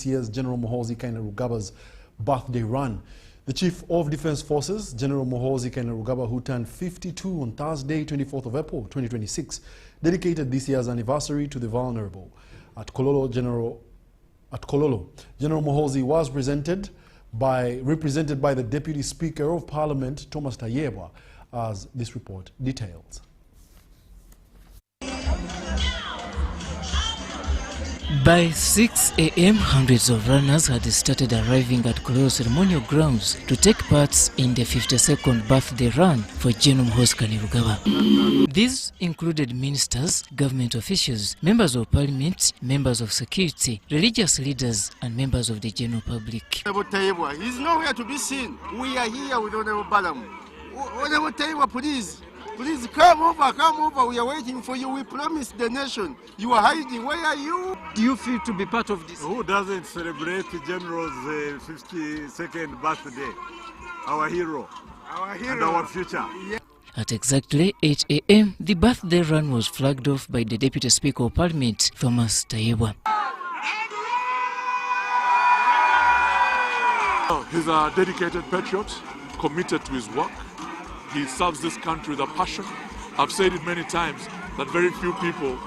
This year's General Muhoozi Kainerugaba's birthday run. The Chief of Defence Forces, General Muhoozi Kainerugaba, who turned 52 on Thursday, 24th of April, 2026, dedicated this year's anniversary to the vulnerable. At Kololo, General Muhoozi was represented by the Deputy Speaker of Parliament, Thomas Tayebwa, as this report details. By 6 a.m., hundreds of runners had started arriving at Kololo ceremonial grounds to take part in the 52nd birthday run for General Muhoozi Kainerugaba. These included ministers, government officials, members of parliament, members of security, religious leaders, and members of the general public. He's nowhere to be seen. We are here with Honorable Balam. Honorable Taiwa, please come over, we are waiting for you. We promised the nation. You are hiding, where are you? Do you feel to be part of this? Who doesn't celebrate the General's 52nd birthday? Our hero. And our future. Yeah. At exactly 8 a.m., the birthday run was flagged off by the Deputy Speaker of Parliament, Thomas Tayebwa. He's a dedicated patriot, committed to his work. He serves this country with a passion. I've said it many times that very few people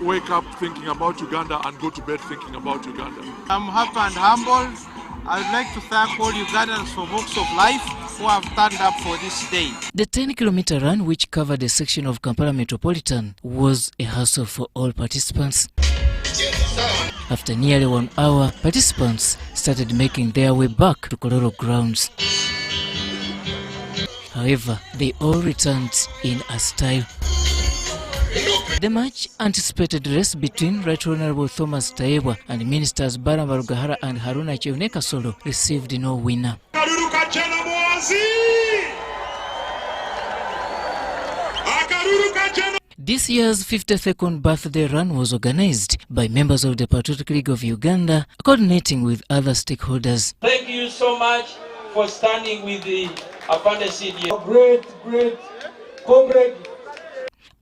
wake up thinking about Uganda and go to bed thinking about Uganda. I'm happy and humbled. I'd like to thank all Ugandans for walks of life who have turned up for this day. The 10-kilometer run, which covered a section of Kampala Metropolitan, was a hassle for all participants. After nearly 1 hour, participants started making their way back to Kololo grounds. However, they all returned in a style. The much-anticipated race between Right Honourable Thomas Tayebwa and Ministers Baramba Rugahara and Haruna Kyewune-Kasolo received no winner. This year's 52nd birthday run was organized by members of the Patriotic League of Uganda, coordinating with other stakeholders. Thank you so much for standing with the Great comrade.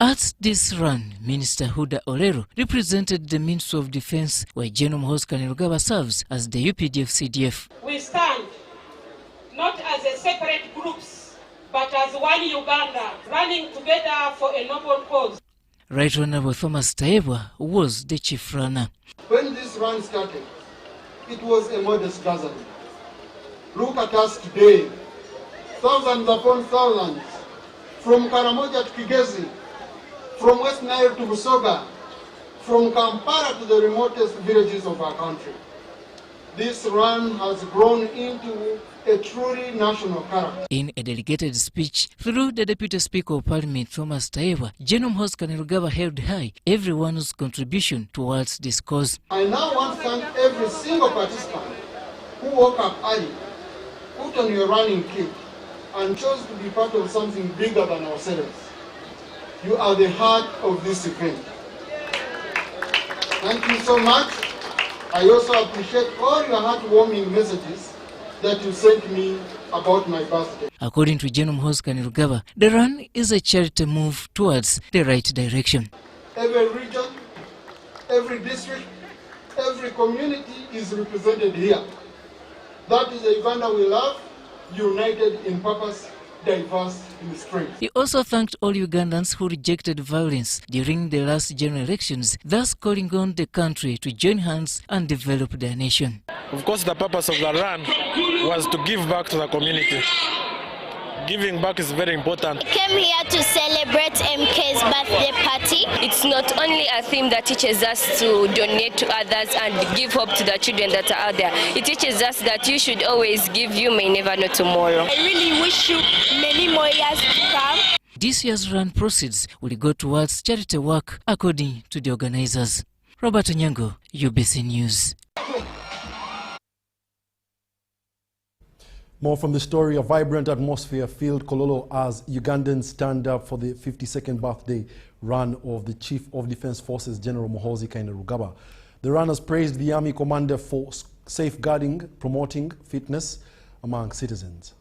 At this run, Minister Huda Olero represented the Ministry of Defence, while General Muhoozi Kainerugaba serves as the UPDF CDF. We stand not as a separate groups, but as one Uganda, running together for a noble cause. Right Honourable Thomas Tayebwa was the chief runner. When this run started, it was a modest gathering. Look at us today, thousands upon thousands, from Karamoja to Kigezi, from West Nile to Busoga, from Kampala to the remotest villages of our country. This run has grown into a truly national character. In a delegated speech through the Deputy Speaker of Parliament, Thomas Tayebwa, General Muhoozi Kainerugaba held high everyone's contribution towards this cause. I now want to thank every single participant who woke up early, put on your running kit, and chose to be part of something bigger than ourselves. You are the heart of this event. Thank you so much. I also appreciate all your heartwarming messages that you sent me about my birthday. According to General Muhoozi Kainerugaba, the run is a charity move towards the right direction. Every region, every district, every community is represented here. That is the Uganda we love, united in purpose, diverse in strength. He also thanked all Ugandans who rejected violence during the last general elections, thus calling on the country to join hands and develop their nation. Of course, the purpose of the run was to give back to the community. Giving back is very important. Came here to celebrate MK's birthday party. It's not only a theme that teaches us to donate to others and give hope to the children that are out there. It teaches us that you should always give, you may never know tomorrow. I really wish you many more years to come. This year's run proceeds will go towards charity work, according to the organizers. Robert Onyango, UBC News. More from the story. A vibrant atmosphere filled Kololo as Ugandans stand up for the 52nd birthday run of the Chief of Defence Forces, General Muhoozi Kainerugaba. The runners praised the Army Commander for safeguarding, promoting fitness among citizens.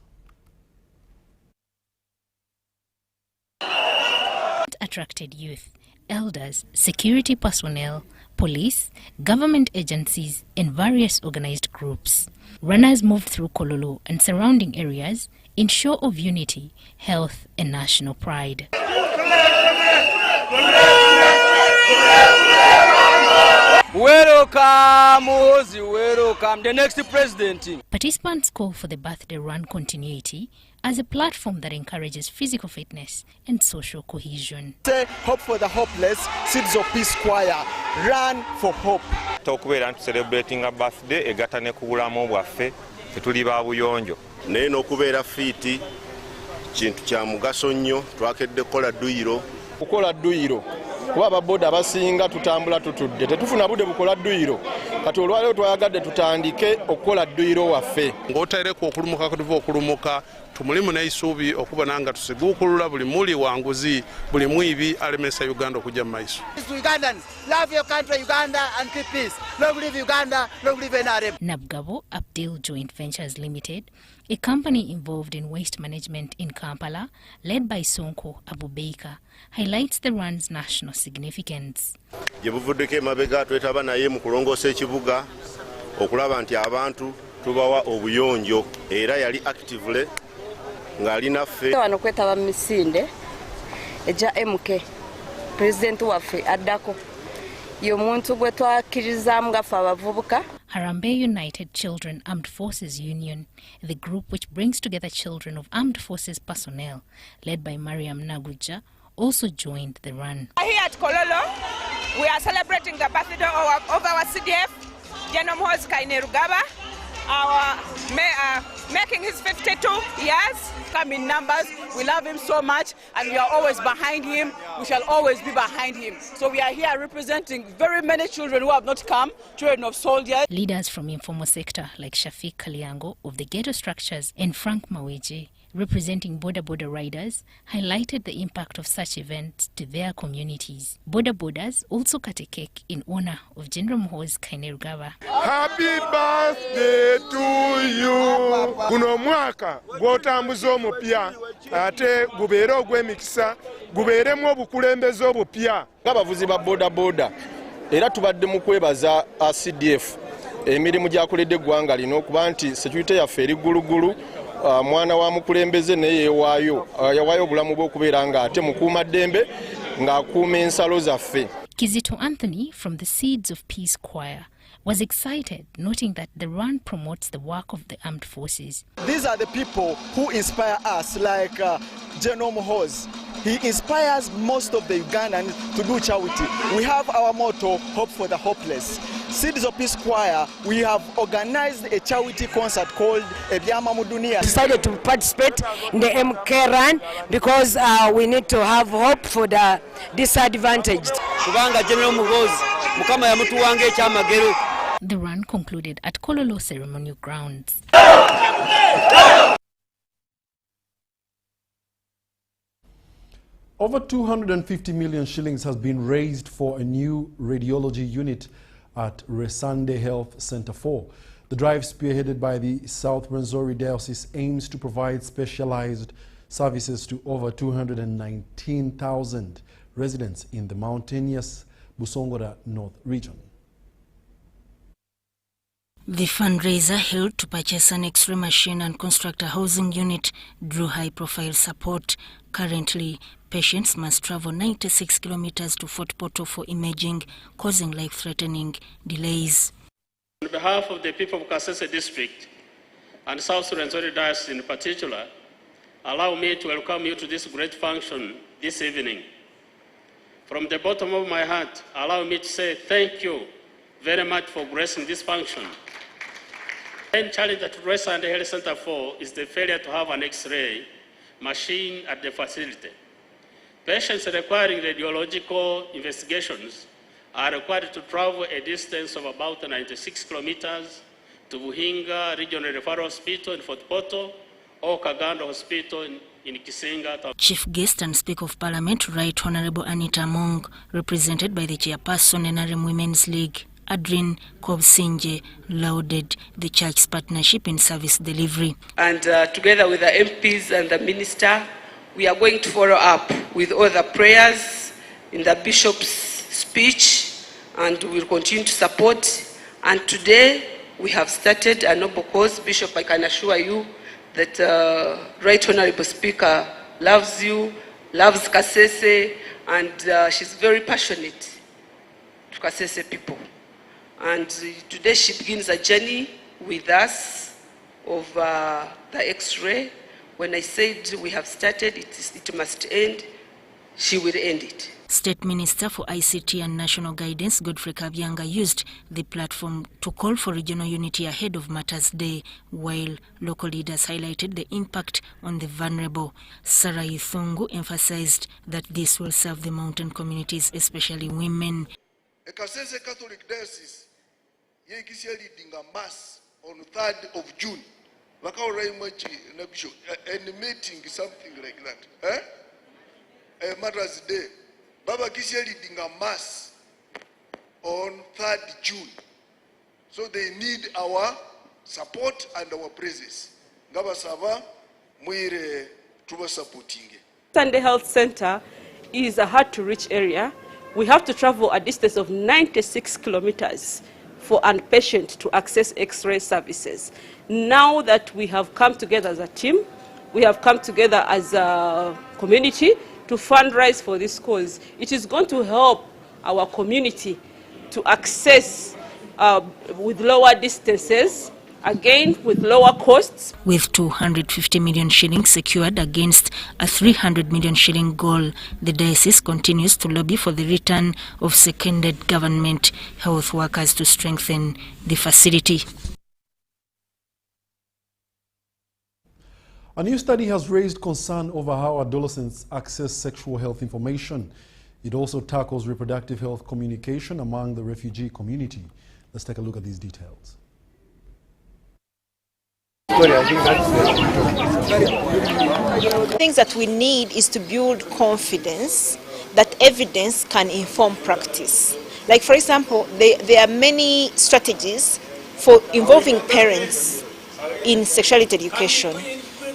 Attracted youth, elders, security personnel, police, government agencies, and various organized groups. Runners moved through Kololo and surrounding areas in show of unity, health, and national pride. Welcome, welcome, the next president. Participants call for the birthday run continuity as a platform that encourages physical fitness and social cohesion. Say hope for the hopeless, Seeds of Peace Choir, run for hope. Okubeera celebrating a birthday egatane ku bulamu bwaffe tetuli ba buyonjo. Naye n'okubeera fiiti kintu kya mugaso nnyo, twakedde kukola dduyiro. Kukola dduyiro kuba ababoda abasinga tutambula tutudde tetufuna budde bukola dduyiro kati olwaleero twayagadde tutandike okukola dduyiro waffe ng'otaireko okulumuka kutuva okulumuka tumulimu n'eisuubi okubona nga tusiguukulula buli muli wanguzi buli mwibi alemesa Uganda okujja mu maiso. Ugandans, love your country Uganda and keep peace. Long live Uganda, long live NRM. Nabgabo Abdil Joint Ventures Limited, a company involved in waste management in Kampala, led by Sonko Abubeika, highlights the run's national significance. Gye buvuddeko emabega twetaba naye mu kulongoosa ekibuga okulaba nti abantu tubawa obuyonjo era yali actively ng'ali naffe. Wano kwetaba misinde eja MK president waffe addako y'omuntu gwe twakkiririzaamu gaffe abavubuka. Harambee United Children Armed Forces Union, the group which brings together children of armed forces personnel, led by Mariam Naguja, also joined the run. Here at Kololo, we are celebrating the birthday of our CDF, General Muhoozi Kainerugaba, our mayor, making his 52 years. Come in numbers. We love him so much, and we are always behind him. We shall always be behind him. So we are here representing very many children who have not come, children of soldiers. Leaders from informal sector like Shafiq Kaliango of the Ghetto Structures and Frank Maweje, representing border riders, highlighted the impact of such events to their communities. Border Borders also cut a cake in honor of General Muhoozi Kainerugaba. Happy birthday to you. Kuno mwaka gwotambuza omupya ate gubeere ogw'emikisa gubeeremu obukulembeze obupya. Ng'abavuzi ba boda era tubadde mu kwebaza CDF emirimu gy'akoledde eggwanga lino kuba nti security yaffe eri ggulugulu. Mwana wa mukulembeze naye yawaayo obulamu bwe okubeera nga ate mukuumaddembe ng'akuuma ensalo zaffe. Kizito Anthony from the Seeds of Peace Choir was excited, noting that the run promotes the work of the armed forces. These are the people who inspire us, like General Muhoozi. He inspires most of the Ugandans to do charity. We have our motto, Hope for the Hopeless. Seeds of Peace Choir, we have organized a charity concert called Ebyama Mudunia. Decided to participate in the MK run because we need to have hope for the disadvantaged. The run concluded at Kololo ceremonial grounds. Over 250 million shillings has been raised for a new radiology unit at Resande Health Center 4. The drive, spearheaded by the South Rwenzori Diocese, aims to provide specialized services to over 219,000 residents in the mountainous Busongora North region. The fundraiser held to purchase an X-ray machine and construct a housing unit drew high-profile support. Currently, patients must travel 96 kilometers to Fort Portal for imaging, causing life-threatening delays. On behalf of the people of Kasese District and South Rwenzori Diocese in particular, allow me to welcome you to this great function this evening. From the bottom of my heart, allow me to say thank you very much for gracing this function. The main challenge at Resande Health Center 4 is the failure to have an X-ray machine at the facility. Patients requiring radiological investigations are required to travel a distance of about 96 kilometers to Buhinga Regional Referral Hospital in Fort Portal or Kagando Hospital in Kisenga. Chief Guest and Speaker of Parliament, Right Honorable Anita Mong, represented by the Chairperson NRM Women's League, Adrin Kobsinje, lauded the church's partnership in service delivery. And together with the MPs and the Minister, we are going to follow up with all the prayers in the Bishop's speech and we will continue to support. And today we have started a noble cause. Bishop, I can assure you that Right Honorable Speaker loves you, loves Kasese, and she's very passionate to Kasese people. And today she begins a journey with us of the X-ray. When I said we have started, it must end, she will end it. State Minister for ICT and National Guidance, Godfrey Kabyanga, used the platform to call for regional unity ahead of Matters Day, while local leaders highlighted the impact on the vulnerable. Sarah Ithungu emphasized that this will serve the mountain communities, especially women. A Kasese Catholic Diocese is leading a mass on 3rd of June. And meeting, something like that. Matters Day. Baba Kisia leading a mass on 3rd June. So they need our support and our praises. Ngaba sava mwire tuba supporting. Sunday Health Center is a hard to reach area. We have to travel a distance of 96 kilometers for a patient to access X-ray services. Now that we have come together as a team, we have come together as a community to fundraise for this cause. It is going to help our community to access with lower distances, again with lower costs. With 250 million shillings secured against a 300 million shilling goal, the diocese continues to lobby for the return of seconded government health workers to strengthen the facility. A new study has raised concern over how adolescents access sexual health information. It also tackles reproductive health communication among the refugee community. Let's take a look at these details. Things that we need is to build confidence that evidence can inform practice. Like, for example, there are many strategies for involving parents in sexuality education.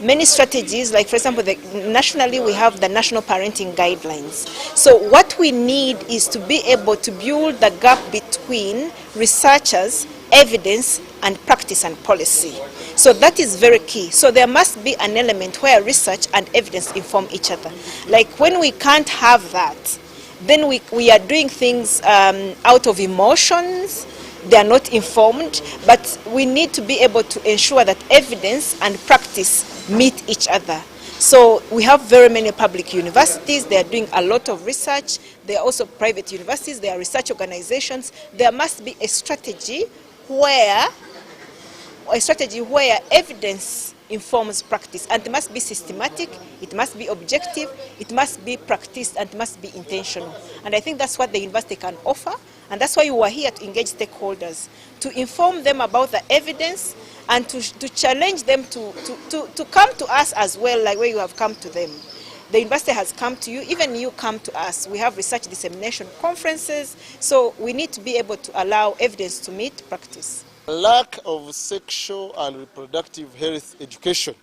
Many strategies, like for example, nationally we have the National Parenting Guidelines. So what we need is to be able to build the gap between researchers, evidence, and practice and policy. So that is very key. So there must be an element where research and evidence inform each other. Like when we can't have that, then we are doing things out of emotions. They are not informed, but we need to be able to ensure that evidence and practice meet each other. So we have very many public universities. They are doing a lot of research. There are also private universities. There are research organizations. There must be a strategy where evidence informs practice, and it must be systematic, it must be objective, it must be practiced, and it must be intentional. And I think that's what the university can offer, and that's why we are here to engage stakeholders, to inform them about the evidence and to challenge them to come to us as well, like where you have come to them. The university has come to you, even you come to us. We have research dissemination conferences, so we need to be able to allow evidence to meet practice. Lack of sexual and reproductive health education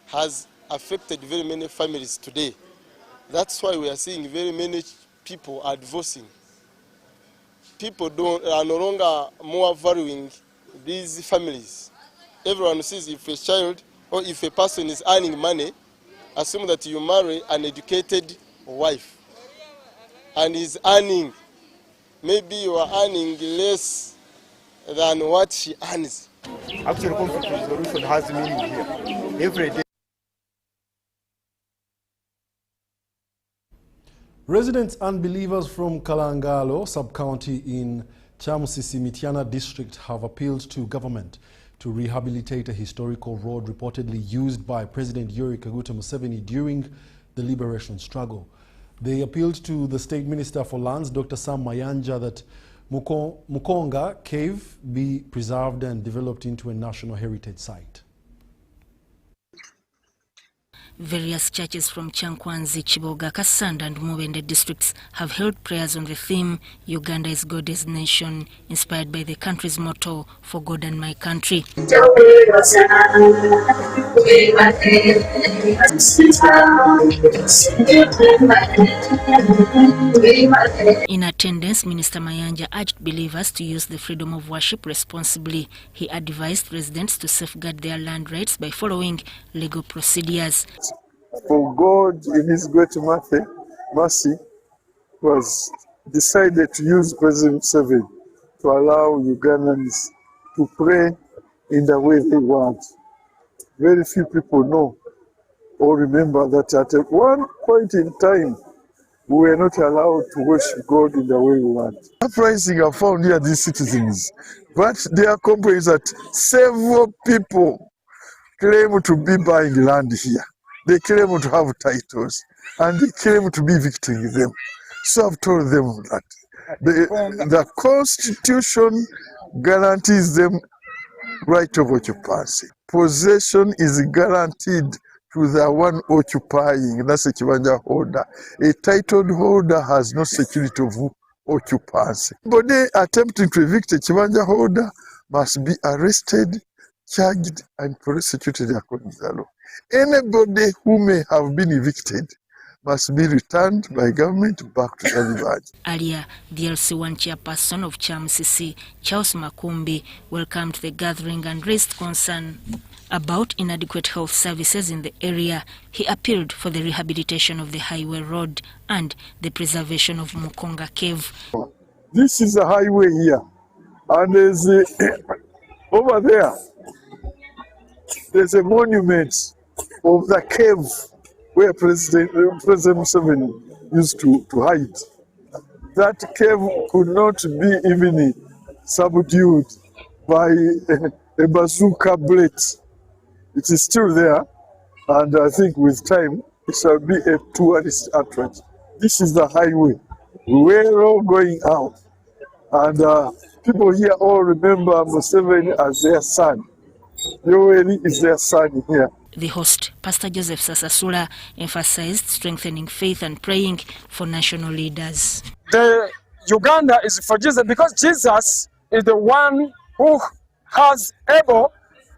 has affected very many families today. That's why we are seeing very many people are divorcing. People are no longer more valuing these families. Everyone sees if a child or if a person is earning money, assume that you marry an educated wife and is earning, maybe you are earning less than what she earns. Actually, conflict resolution has meaning here. Every day. Residents and believers from Kalangalo sub-county in Chamusisi Mitiana district have appealed to government to rehabilitate a historical road reportedly used by President Yoweri Kaguta Museveni during the liberation struggle. They appealed to the State Minister for Lands, Dr. Sam Mayanja, that Mukonga Cave be preserved and developed into a national heritage site. Various churches from Chankwanzi, Chiboga, Kasanda and Mubende districts have held prayers on the theme Uganda is God's nation, inspired by the country's motto, for God and my country. In attendance, Minister Mayanja urged believers to use the freedom of worship responsibly. He advised residents to safeguard their land rights by following legal procedures. For God, in His great mercy, was decided to use President Museveni to allow Ugandans to pray in the way they want. Very few people know or remember that at one point in time, we were not allowed to worship God in the way we want. Uprising are found here, these citizens, but their complaint is that several people claim to be buying land here. They claim to have titles, and they claim to be evicting them. So I've told them that the Constitution guarantees them right of occupancy. Possession is guaranteed to the one occupying, that's a Kibanja holder. A titled holder has no security of occupancy. Anybody attempting to evict a Kibanja holder must be arrested, charged, and prosecuted according to the law. Anybody who may have been evicted must be returned by government back to the village. Earlier, the LC1 chairperson of CHAMCC, Charles Makumbi, welcomed the gathering and raised concern about inadequate health services in the area. He appealed for the rehabilitation of the highway road and the preservation of Mukonga Cave. This is a highway here, and there's over there, there's a monument of the cave where President Museveni used to hide. That cave could not be even subdued by a bazooka bullet. It is still there, and I think with time it shall be a tourist attraction. This is the highway. We're all going out, and people here all remember Museveni as their son. Yoweri is their son here. The host, Pastor Joseph Sasasula, emphasized strengthening faith and praying for national leaders. The Uganda is for Jesus because Jesus is the one who has able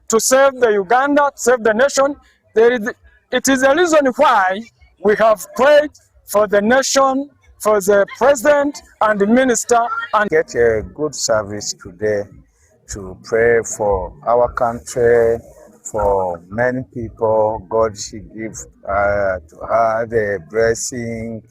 to save the Uganda, save the nation. It is a reason why we have prayed for the nation, for the president and the minister. And get a good service today to pray for our country, for many people. God should give to her the blessing.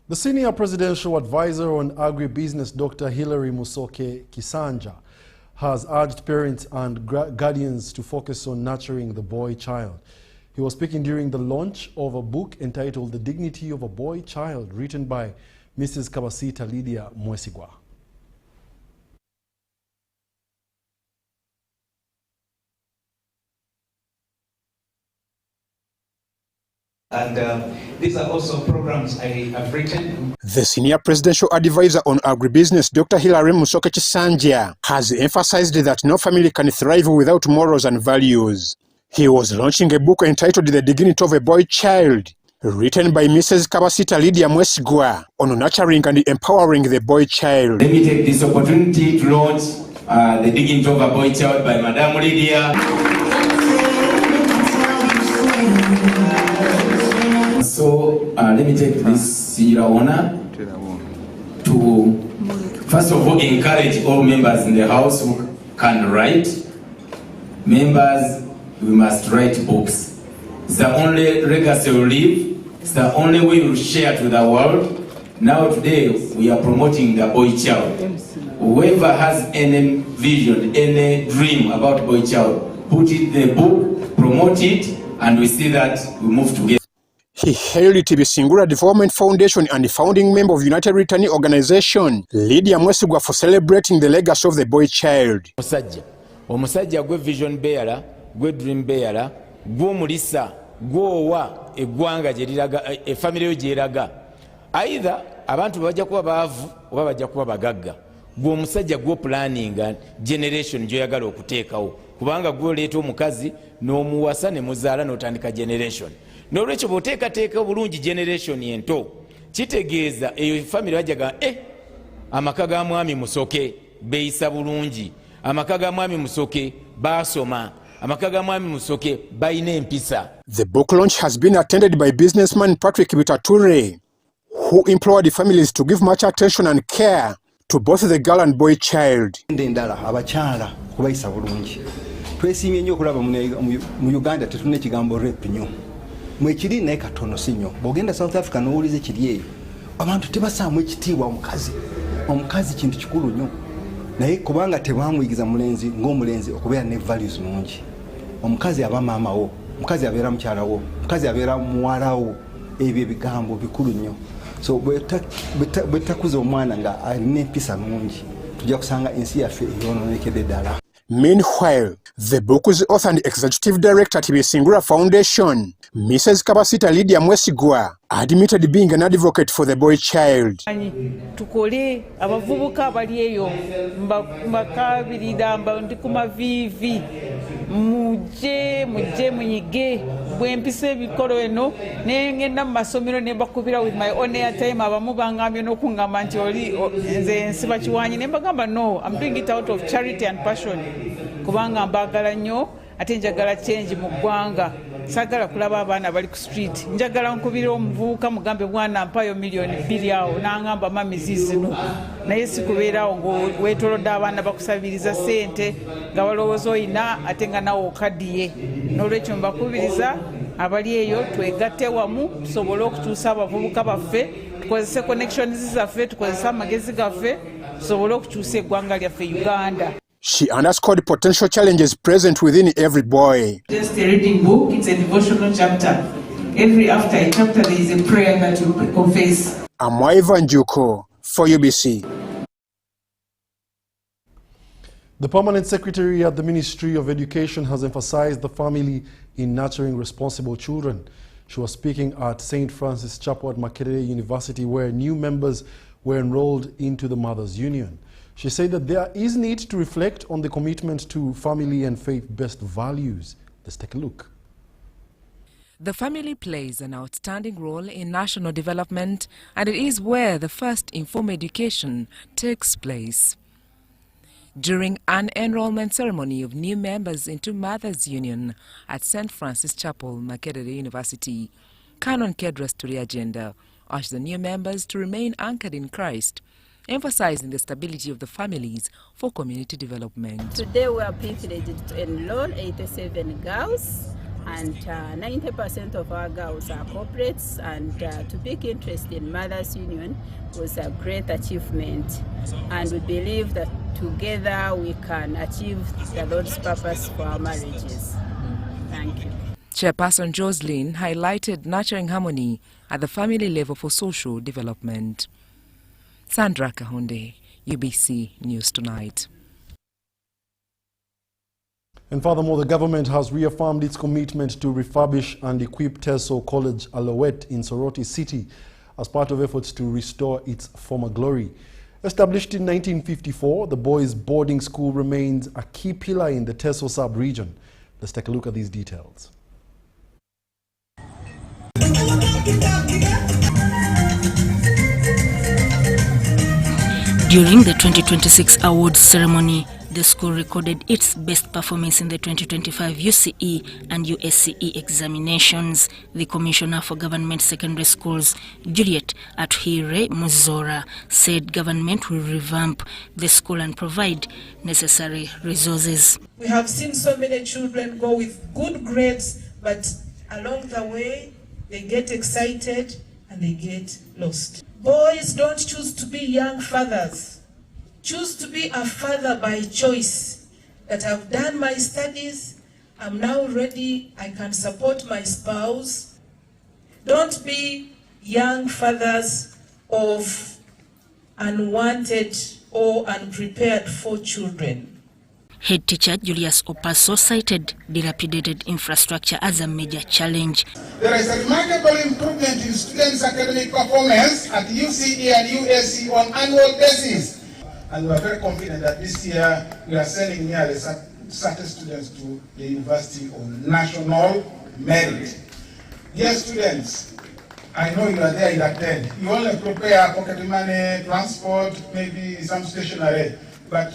The senior presidential advisor on agribusiness, Dr. Hilary Musoke Kisanja, has urged parents and guardians to focus on nurturing the boy child. He was speaking during the launch of a book entitled The Dignity of a Boy Child, written by Mrs. Kabasita Lydia Mwesigwa. And these are also programs I have written. The senior presidential advisor on agribusiness, Dr. Hilary Musoke Kisanja, has emphasized that no family can thrive without morals and values. He was launching a book entitled The Dignity of a Boy Child, written by Mrs. Kabasita Lydia Mwesigwa, on nurturing and empowering the boy child. Let me take this opportunity to launch The Dignity of a Boy Child by Madam Lydia. So let me take this singular honor to first of all encourage all members in the house who can write. Members, we must write books. It's the only legacy we leave. It's the only way we share to the world. Now today we are promoting the boy child. Whoever has any vision, any dream about boy child, put it in the book, promote it, and we see that we move together. He hailed TB Singular Development Foundation and the founding member of United Returning Organization, Lydia Mwesigwa, for celebrating the legacy of the boy child. Omusajja gwe vision bearer, gwe dream bearer, gwe mulisa, gwowa eggwanga gye liraga, family yo gye eraga. Either abantu bajja kuba baavu oba bajja kuba bagagga. gwe omusajja gwo planninga generation gyoyagala okuteekawo kubanga gwoleeta omukazi n'omuwasa ne muzaala n'otandika generation n'olwekyo bw'oteekateeka bulungi generation ento kitegeeza eyo family bajjaga amaka ga mwami musoke beeyisa bulungi, amaka ga mwami musoke baasoma, amaka ga mwami musoke balina empisa. The book launch has been attended by businessman Patrick Bitature, who implored families to give much attention and care to both the girl and boy child. Ndendala abakyala kubayisa bulungi. Twesimye nnyo okulaba mu Uganda tetulina ekigambo rape nnyo. Mwekiri naye katono si nnyo. Bw'ogenda South Africa n'owuliza ekiri eyo, abantu tebasaamu ekitiibwa omukazi. Omukazi kintu kikulu nnyo. Naye kubanga tebamwigiza mulenzi ng'omulenzi okubeera ne values nungi. Omukazi aba maama wo, omukazi abeera mukyala wo, omukazi abeera muwala wo. Ebyo ebigambo bikulu nnyo. So bwetakuza omwana nga alina empisa nungi tujja kusanga ensi yaffe eyonoonekedde ddala. Meanwhile, the book's author and executive director at Bisingura Foundation, Mrs. Kabasita Lydia Mwesigwa, admitted being an advocate for the boy child. Tukole abavubuka abali eyo mbakabirira ndi ku mavivi muje munyige bwempisa ebikolo eno nengenda mu masomero ne bakubira with my own airtime abamu bangambye n'okungamba nti oli nze nsiba kiwanyi ne mbagamba no, I'm doing it out of charity and passion kubanga mbagala nnyo ate njagala change mu ggwanga. Sagala kulaba abaana bali ku street. Njagala nkubira omuvubuka mugambe bwana mpayo milioni 2 awo n'angamba mami zizino. Naye sikubeerawo ng'weetolodde abaana bakusabiriza ssente nga balowooza oyina ate nga nawe okaddiye. N'olwekyo mbakubiriza abali eyo twegatte wamu tusobole okukyusa abavubuka baffe, tukozese connections zaffe, tukozese amagezi gaffe, tusobole okukyusa eggwanga lyaffe Uganda. She underscored potential challenges present within every boy. Just a reading book, it's a devotional chapter. After a chapter there is a prayer that you confess. Amwaiva Njuko for UBC. The permanent secretary at the Ministry of Education has emphasized the family in nurturing responsible children. She was speaking at St. Francis Chapel at Makerere University, where new members were enrolled into the Mothers Union. She said that there is need to reflect on the commitment to family and faith-based values. Let's take a look. The family plays an outstanding role in national development, and it is where the first informal education takes place. During an enrollment ceremony of new members into Mothers Union at St. Francis Chapel, Makerere University, Canon Kedras Turiagenda urged the new members to remain anchored in Christ, emphasizing the stability of the families for community development. Today we are privileged to enroll 87 girls, and 90% of our girls are corporates, and to take interest in Mothers Union was a great achievement, and we believe that together we can achieve the Lord's purpose for our marriages. Thank you. Chairperson Jocelyn highlighted nurturing harmony at the family level for social development. Sandra Kahunde, UBC News Tonight. And furthermore, the government has reaffirmed its commitment to refurbish and equip Teso College Alouette in Soroti City as part of efforts to restore its former glory. Established in 1954, the boys' boarding school remains a key pillar in the Teso sub-region. Let's take a look at these details. During the 2026 awards ceremony, the school recorded its best performance in the 2025 UCE and USCE examinations. The Commissioner for Government Secondary Schools, Juliet Atuhire Muzora, said government will revamp the school and provide necessary resources. We have seen so many children go with good grades, but along the way, they get excited and they get lost. Boys don't choose to be young fathers. Choose to be a father by choice. That I've done my studies, I'm now ready, I can support my spouse. Don't be young fathers of unwanted or unprepared for children. Head teacher Julius Opaso cited dilapidated infrastructure as a major challenge. There is a remarkable improvement in students' academic performance at UCE and USC on annual basis. and we are very confident that this year we are sending nearly 30 students to the university on national merit. Dear students, I know you are there in attend. You only prepare pocket money, transport, maybe some stationery, but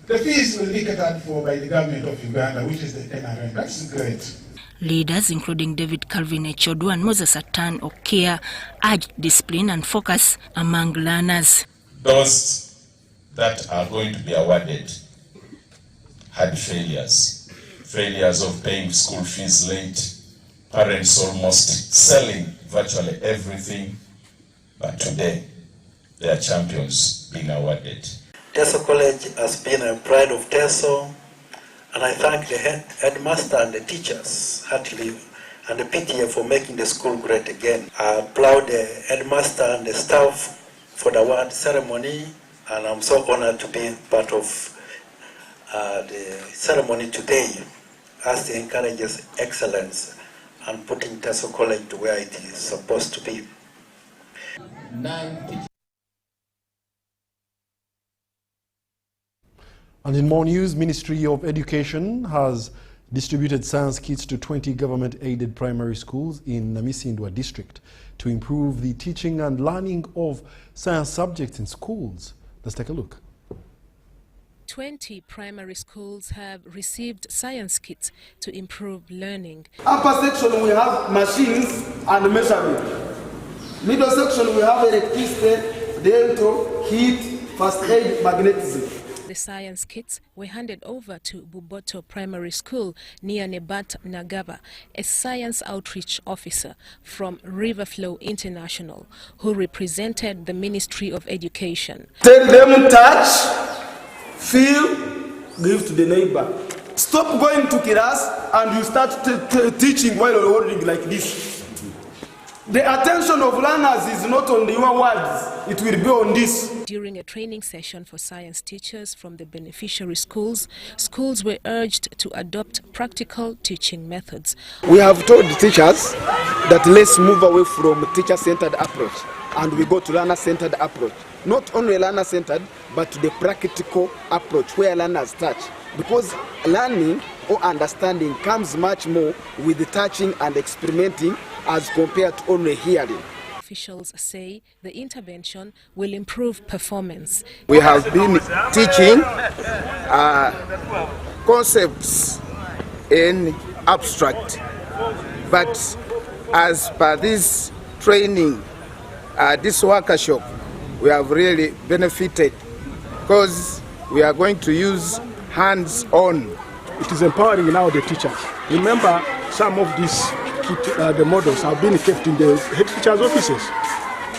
the fees will be catered for by the government of Uganda, which is the NRM. That's great. Leaders, including David Calvin Echodu and Moses Atan Okia, urged discipline and focus among learners. Those that are going to be awarded had failures of paying school fees late, parents almost selling virtually everything, but today they are champions being awarded. Teso College has been a pride of Teso, and I thank the headmaster and the teachers heartily and the PTA for making the school great again. I applaud the headmaster and the staff for the award ceremony, and I'm so honored to be part of the ceremony today as it encourages excellence and putting Teso College to where it is supposed to be. And in more news, Ministry of Education has distributed science kits to 20 government-aided primary schools in Namisindwa district to improve the teaching and learning of science subjects in schools. Let's take a look. 20 primary schools have received science kits to improve learning. Upper section we have machines and measurement. Middle section we have electricity, dental, heat, first aid, magnetism. The science kits were handed over to Buboto Primary School near Nebat Nagaba, a science outreach officer from Riverflow International, who represented the Ministry of Education. Tell them touch, feel, give to the neighbor. Stop going to class and you start teaching while you're holding like this. The attention of learners is not on your words, it will be on this. During a training session for science teachers from the beneficiary schools, schools were urged to adopt practical teaching methods. We have told the teachers that let's move away from teacher-centered approach and we go to learner-centered approach. Not only learner-centered, but the practical approach where learners touch. Because learning or understanding comes much more with the touching and experimenting as compared to only hearing. Officials say the intervention will improve performance. We have been teaching concepts in abstract, but as per this training, this workshop, we have really benefited because we are going to use hands-on. It is empowering now the teachers. Remember, some of these the models have been kept in the head teachers' offices.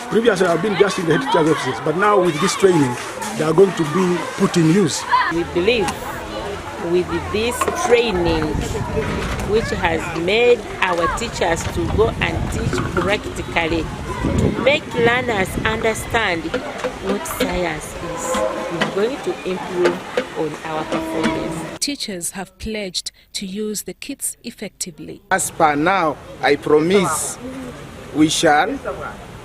Previously, have been just in the head teachers' offices, but now with this training, they are going to be put in use. We believe with this training, which has made our teachers to go and teach practically, to make learners understand what science is, we're going to improve on our performance. Teachers have pledged to use the kits effectively. As per now, I promise we shall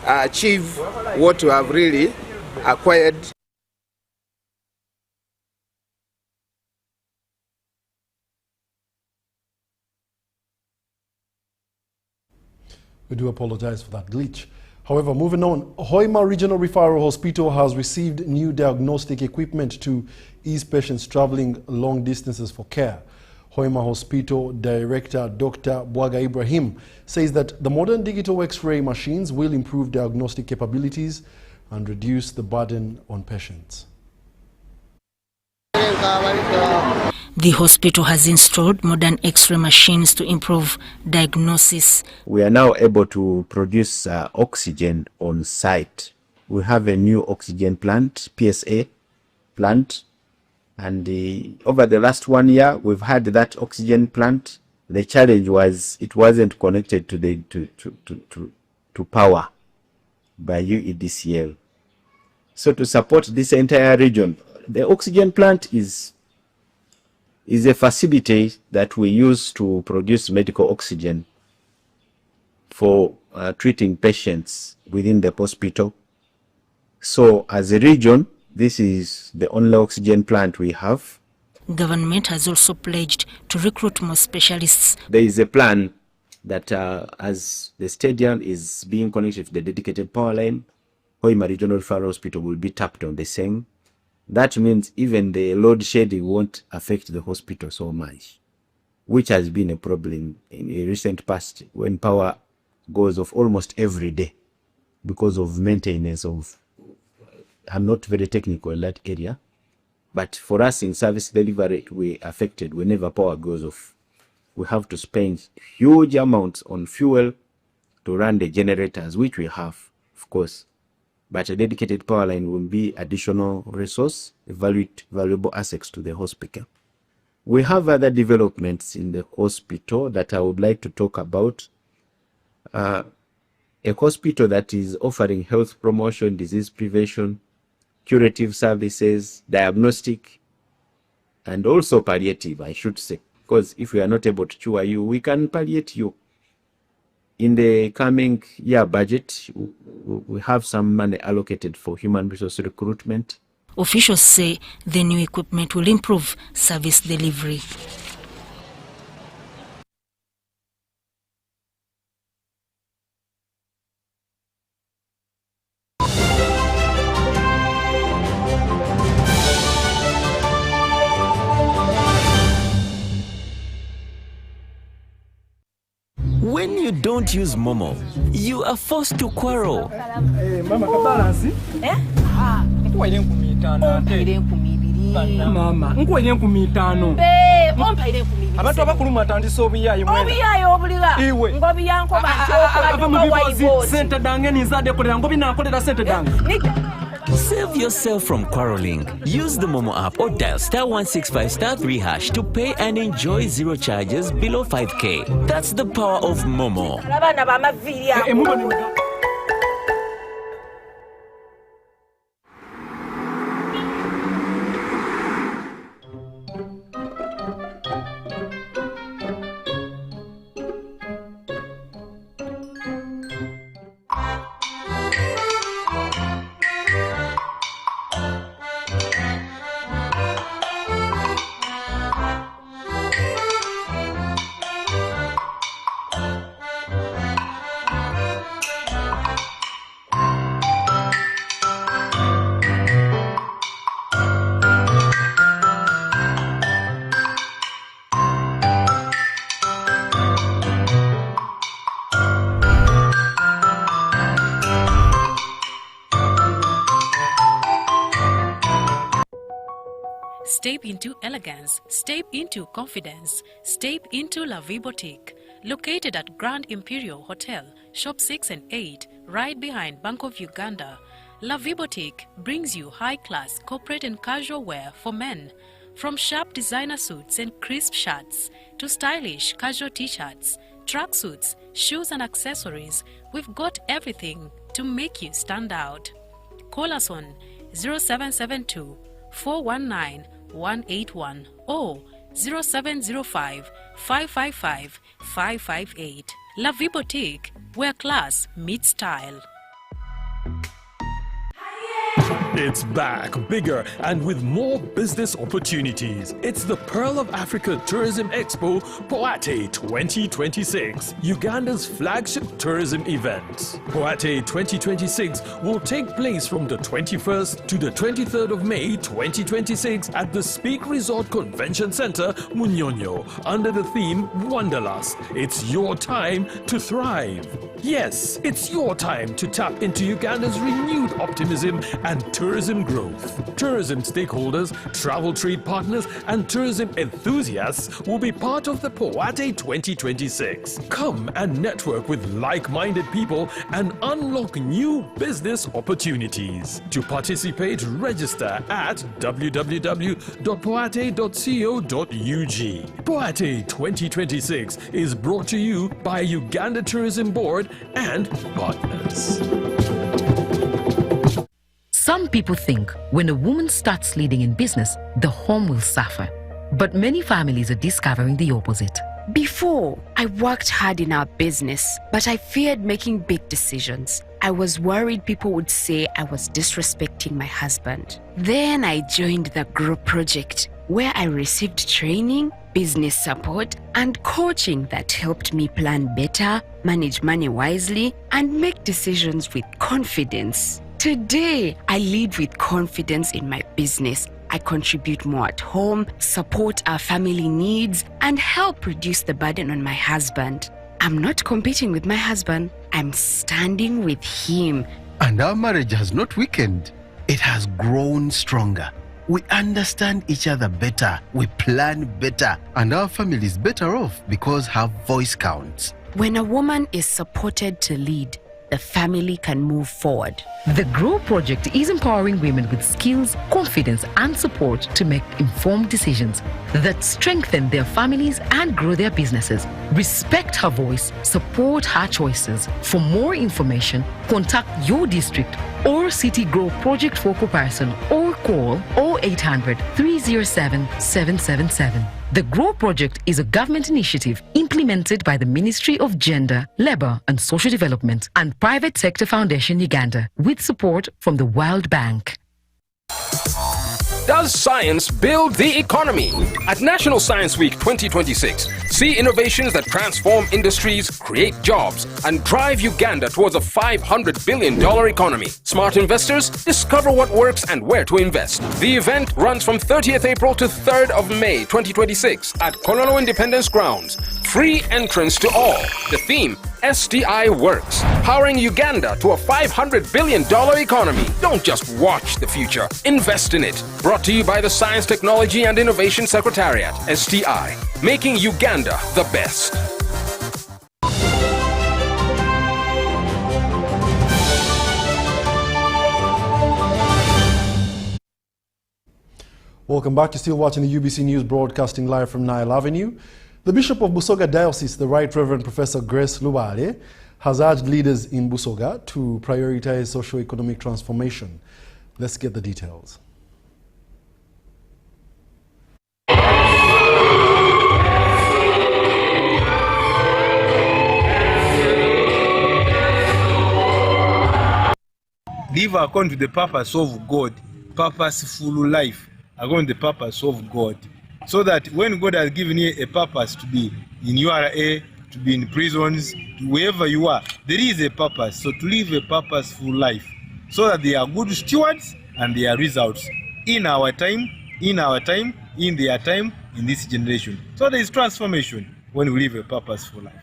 achieve what we have really acquired. We do apologize for that glitch. However, moving on, Hoima Regional Referral Hospital has received new diagnostic equipment to ease patients traveling long distances for care. Hoima Hospital Director Dr. Bwaga Ibrahim says that the modern digital X-ray machines will improve diagnostic capabilities and reduce the burden on patients. The hospital has installed modern X-ray machines to improve diagnosis. We are now able to produce oxygen on site. We have a new oxygen plant, PSA plant, and over the last 1 year, we've had that oxygen plant. The challenge was it wasn't connected to the to power by UEDCL. So to support this entire region, the oxygen plant is a facility that we use to produce medical oxygen for treating patients within the hospital. So as a region, This is the only oxygen plant we have. Government has also pledged to recruit more specialists. There is a plan that as the stadium is being connected to the dedicated power line, Hoima Regional Referral Hospital will be tapped on the same. That means even the load shedding won't affect the hospital so much, which has been a problem in a recent past when power goes off almost every day because of maintenance of, I'm not very technical in that area, but for us in service delivery, we're affected whenever power goes off. We have to spend huge amounts on fuel to run the generators, which we have, of course. But a dedicated power line will be additional resource, valuable assets to the hospital. We have other developments in the hospital that I would like to talk about. A hospital that is offering health promotion, disease prevention, curative services, diagnostic, and also palliative, I should say. Because if we are not able to cure you, we can palliate you. In the coming year budget, we have some money allocated for human resource recruitment. Officials say the new equipment will improve service delivery. When you don't use Momo, you are forced to quarrel. Mama kabalansi? Nkuwaire 5,000 mama, nkuwaire 5,000. Ompaire 10,000. Abantu abakulu mwatandisa obuyayi mwena. Obuyayi obuliga. Iwe. Ngobi yanko bakyo. Sente dange ninzade kolera ngobi nakolera sente dange. Save yourself from quarreling. Use the Momo app or dial *165*3# to pay and enjoy zero charges below 5K. That's the power of Momo. Step into elegance, step into confidence, step into La Vie Boutique. Located at Grand Imperial Hotel, Shop 6 and 8, right behind Bank of Uganda. La Vie Boutique brings you high-class corporate and casual wear for men. From sharp designer suits and crisp shirts to stylish casual t-shirts, tracksuits, shoes and accessories, we've got everything to make you stand out. Call us on 0772 419 181 or 0705 555 558. La Vie Boutique, where class meets style. It's back, bigger and with more business opportunities. It's the Pearl of Africa Tourism Expo Poate 2026, Uganda's flagship tourism event. Poate 2026 will take place from the 21st to the 23rd of May 2026 at the Speak Resort Convention Center, Munyonyo, under the theme Wanderlust. It's your time to thrive. Yes, it's your time to tap into Uganda's renewed optimism and tourism growth. Tourism stakeholders, travel trade partners, and tourism enthusiasts will be part of the Poate 2026. Come and network with like-minded people and unlock new business opportunities. To participate, register at www.poate.co.ug. Poate 2026 is brought to you by Uganda Tourism Board and partners. Some people think when a woman starts leading in business, the home will suffer. But many families are discovering the opposite. Before, I worked hard in our business, but I feared making big decisions. I was worried people would say I was disrespecting supporting my husband. Then I joined the Grow project, where I received training, business support, and coaching that helped me plan better, manage money wisely, and make decisions with confidence. Today, I lead with confidence in my business. I contribute more at home, support our family needs, and help reduce the burden on my husband. I'm not competing with my husband, I'm standing with him. And our marriage has not weakened. It has grown stronger. We understand each other better, we plan better, and our family is better off because her voice counts. When a woman is supported to lead, the family can move forward. The Grow Project is empowering women with skills, confidence, and support to make informed decisions that strengthen their families and grow their businesses. Respect her voice, support her choices. For more information, contact your district or City Grow Project focal person or call 0800 307 777. The Grow Project is a government initiative implemented by the Ministry of Gender, Labour and Social Development and Private Sector Foundation Uganda with support from the World Bank. Does science build the economy? At National Science Week 2026, see innovations that transform industries, create jobs, and drive Uganda towards a $500 billion economy. Smart investors, discover what works and where to invest. The event runs from 30th April to 3rd of May 2026 at Kololo Independence Grounds. Free entrance to all. The theme, STI Works, powering Uganda to a $500 billion economy. Don't just watch the future, invest in it. Brought to you by the Science, Technology and Innovation Secretariat, STI, making Uganda the best. Welcome back. You're still watching the UBC News broadcasting live from Nile Avenue. The Bishop of Busoga Diocese, the Right Reverend Professor Grace Lubale, has urged leaders in Busoga to prioritize socio-economic transformation. Let's get the details. Live according to the purpose of God, purposeful life according to the purpose of God. So that when God has given you a purpose to be in URA, to be in prisons, to wherever you are, there is a purpose. So to live a purposeful life, so that they are good stewards and there are results in our time, in their time, in this generation. So there is transformation when we live a purposeful life.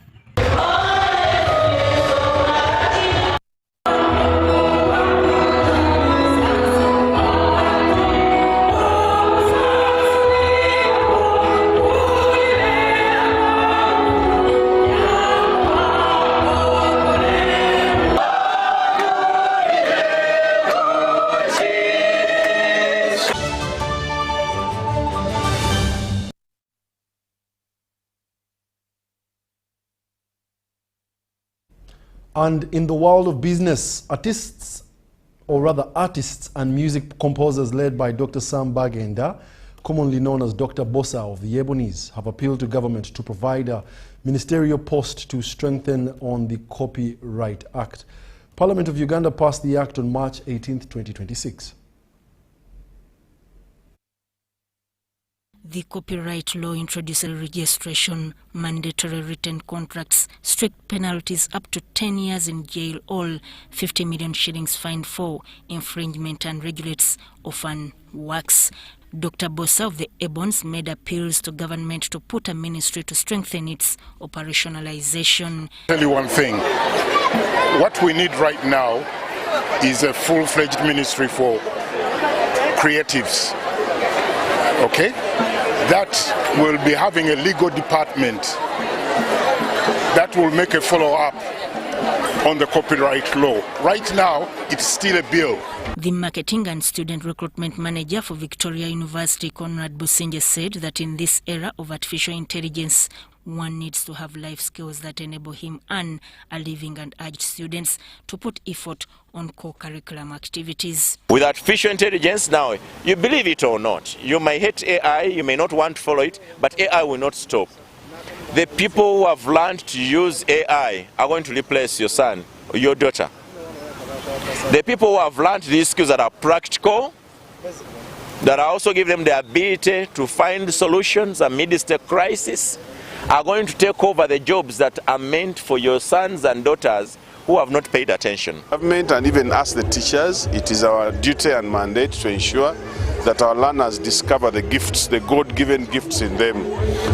And in the world of business, artists and music composers led by Dr. Sam Bagenda, commonly known as Dr. Bossa of the Ebonies, have appealed to government to provide a ministerial post to strengthen on the Copyright Act. Parliament of Uganda passed the act on March 18, 2026. The copyright law introduces registration, mandatory written contracts, strict penalties up to 10 years in jail, all 50 million shillings fine for infringement, and regulates orphan works. Dr. Bossa of the Ebons made appeals to government to put a ministry to strengthen its operationalization. I'll tell you one thing, what we need right now is a full-fledged ministry for creatives, okay? That will be having a legal department that will make a follow-up on the copyright law. Right now, it's still a bill. The marketing and student recruitment manager for Victoria University, Conrad Businje, said that in this era of artificial intelligence, one needs to have life skills that enable him earn a living, and urged students to put effort on co-curriculum activities. With artificial intelligence now, you believe it or not, you may hate AI, you may not want to follow it, but AI will not stop. The people who have learned to use AI are going to replace your son or your daughter. The people who have learned these skills that are practical, that also give them the ability to find solutions amidst a crisis, are going to take over the jobs that are meant for your sons and daughters who have not paid attention. Government and even us, the teachers, it is our duty and mandate to ensure that our learners discover the gifts, the God-given gifts in them.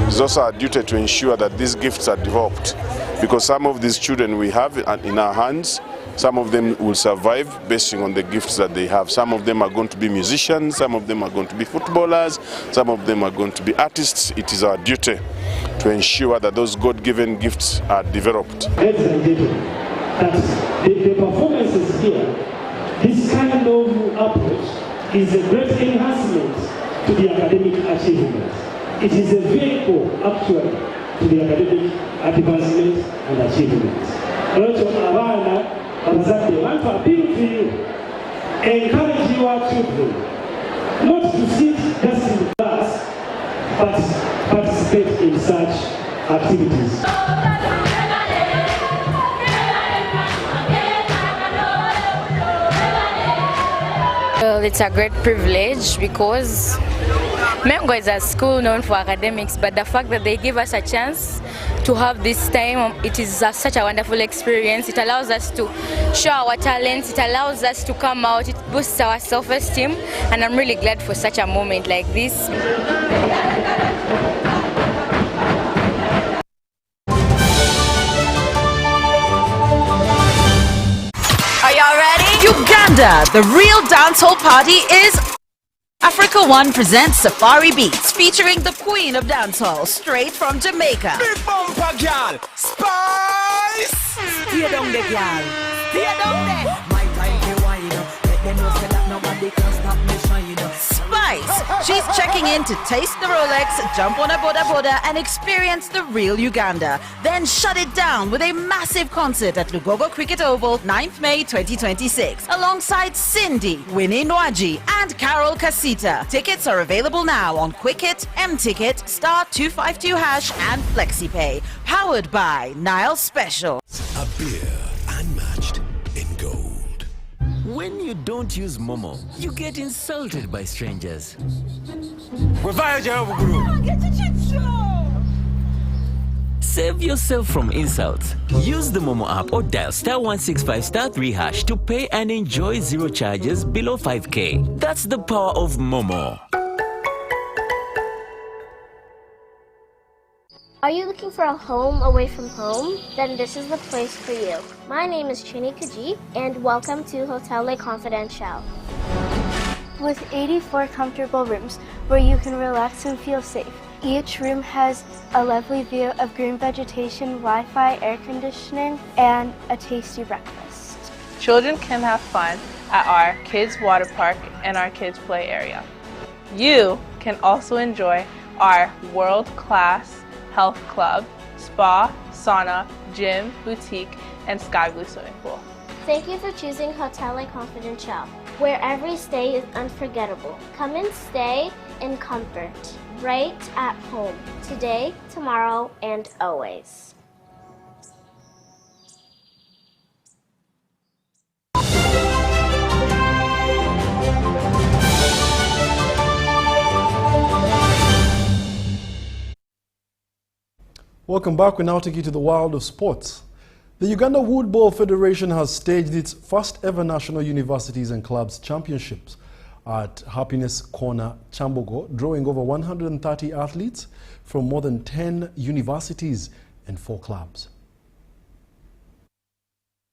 It's also our duty to ensure that these gifts are developed, because some of these children we have in our hands, some of them will survive based on the gifts that they have. Some of them are going to be musicians, some of them are going to be footballers, some of them are going to be artists. It is our duty to ensure that those God-given gifts are developed. The performances here, this kind of approach is a great enhancement to the academic achievement. It is a vehicle actually to the academic advancement and achievement. Also, Abana, Abazade, want to appeal to you, encourage your children not to sit just in class, but participate in such activities. Well, it's a great privilege because Mengo is a school known for academics, but the fact that they give us a chance to have this time, it is such a wonderful experience. It allows us to show our talents, it allows us to come out, it boosts our self-esteem, and I'm really glad for such a moment like this. Uganda, the real dancehall party is Africa One presents Safari Beats, featuring the queen of dancehall, straight from Jamaica. Big bumper girl, Spice. Stay down there, girl. Stay down there. My time to wind up. Let them know say that nobody can stop me shine up. Spice, she's checking in to taste the Rolex, jump on a boda and experience the real Uganda. Then shut it down with a massive concert at Lugogo Cricket Oval, 9th May 2026, alongside Cindy, Winnie Nwaji, and Carol Casita. Tickets are available now on Quicket, M-Ticket, *252# and FlexiPay. Powered by Nile Special. A beer unmatched in gold. When you don't use Momo, you get insulted by strangers. Save yourself from insults. Use the Momo app or dial *165*3# to pay and enjoy zero charges below 5K. That's the power of Momo. Are you looking for a home away from home? Then this is the place for you. My name is Chini Kaji, and welcome to Hotel Le Confidential. With 84 comfortable rooms where you can relax and feel safe. Each room has a lovely view of green vegetation, Wi-Fi, air conditioning, and a tasty breakfast. Children can have fun at our kids' water park and our kids' play area. You can also enjoy our world-class health club, spa, sauna, gym, boutique, and sky blue swimming pool. Thank you for choosing Hotel Le Confidential, where every stay is unforgettable. Come and stay in comfort, right at home, today, tomorrow, and always. Welcome back. We now take you to the world of sports. The Uganda Woodball Federation has staged its first ever National Universities and Clubs Championships at Happiness Corner, Chambogo, drawing over 130 athletes from more than 10 universities and 4 clubs.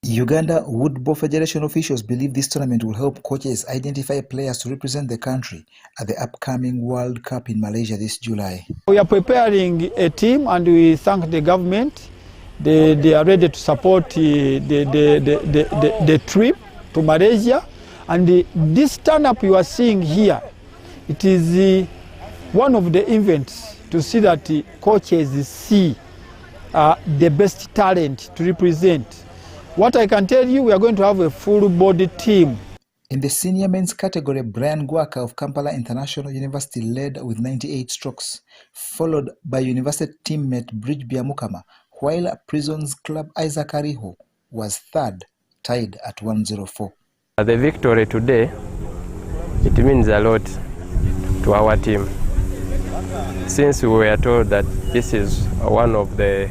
Uganda Woodball Federation officials believe this tournament will help coaches identify players to represent the country at the upcoming World Cup in Malaysia this July. We are preparing a team and we thank the government. They are ready to support the trip to Malaysia. And this stand-up you are seeing here, it is one of the events to see that coaches see the best talent to represent. What I can tell you, we are going to have a full-body team. In the senior men's category, Brian Gwaka of Kampala International University led with 98 strokes, followed by university teammate Bridge Biamukama, while Prisons Club Isaac Ariho was third, tied at 104. The victory today, it means a lot to our team. Since we were told that this is one of the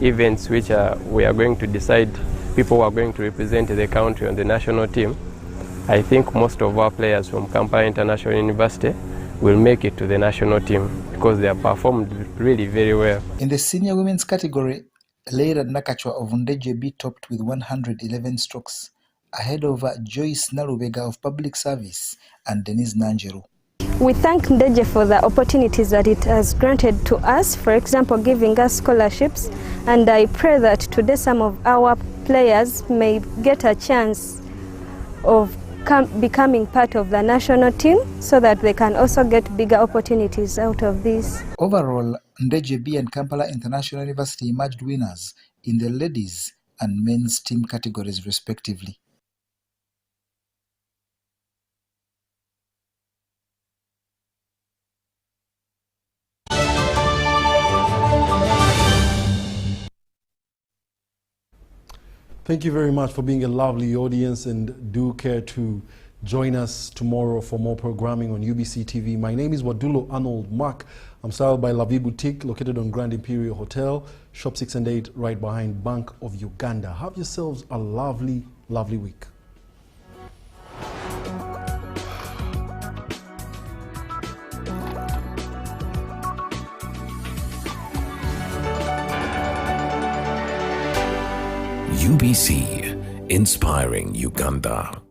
events which we are going to decide people who are going to represent the country on the national team, I think most of our players from Kampala International University will make it to the national team because they have performed really very well. In the senior women's category, Leila Nakachwa of Ndeje B topped with 111 strokes, ahead of Joyce Narubega of Public Service and Denise Nanjeru. We thank Ndeje for the opportunities that it has granted to us, for example, giving us scholarships, and I pray that today some of our players may get a chance of becoming part of the national team so that they can also get bigger opportunities out of this. Overall, Ndeje B and Kampala International University emerged winners in the ladies and men's team categories respectively. Thank you very much for being a lovely audience, and do care to join us tomorrow for more programming on UBC TV. My name is Wadulo Arnold Mark. I'm styled by La Vie Boutique, located on Grand Imperial Hotel, Shop 6 and 8, right behind Bank of Uganda. Have yourselves a lovely, lovely week. UBC, inspiring Uganda.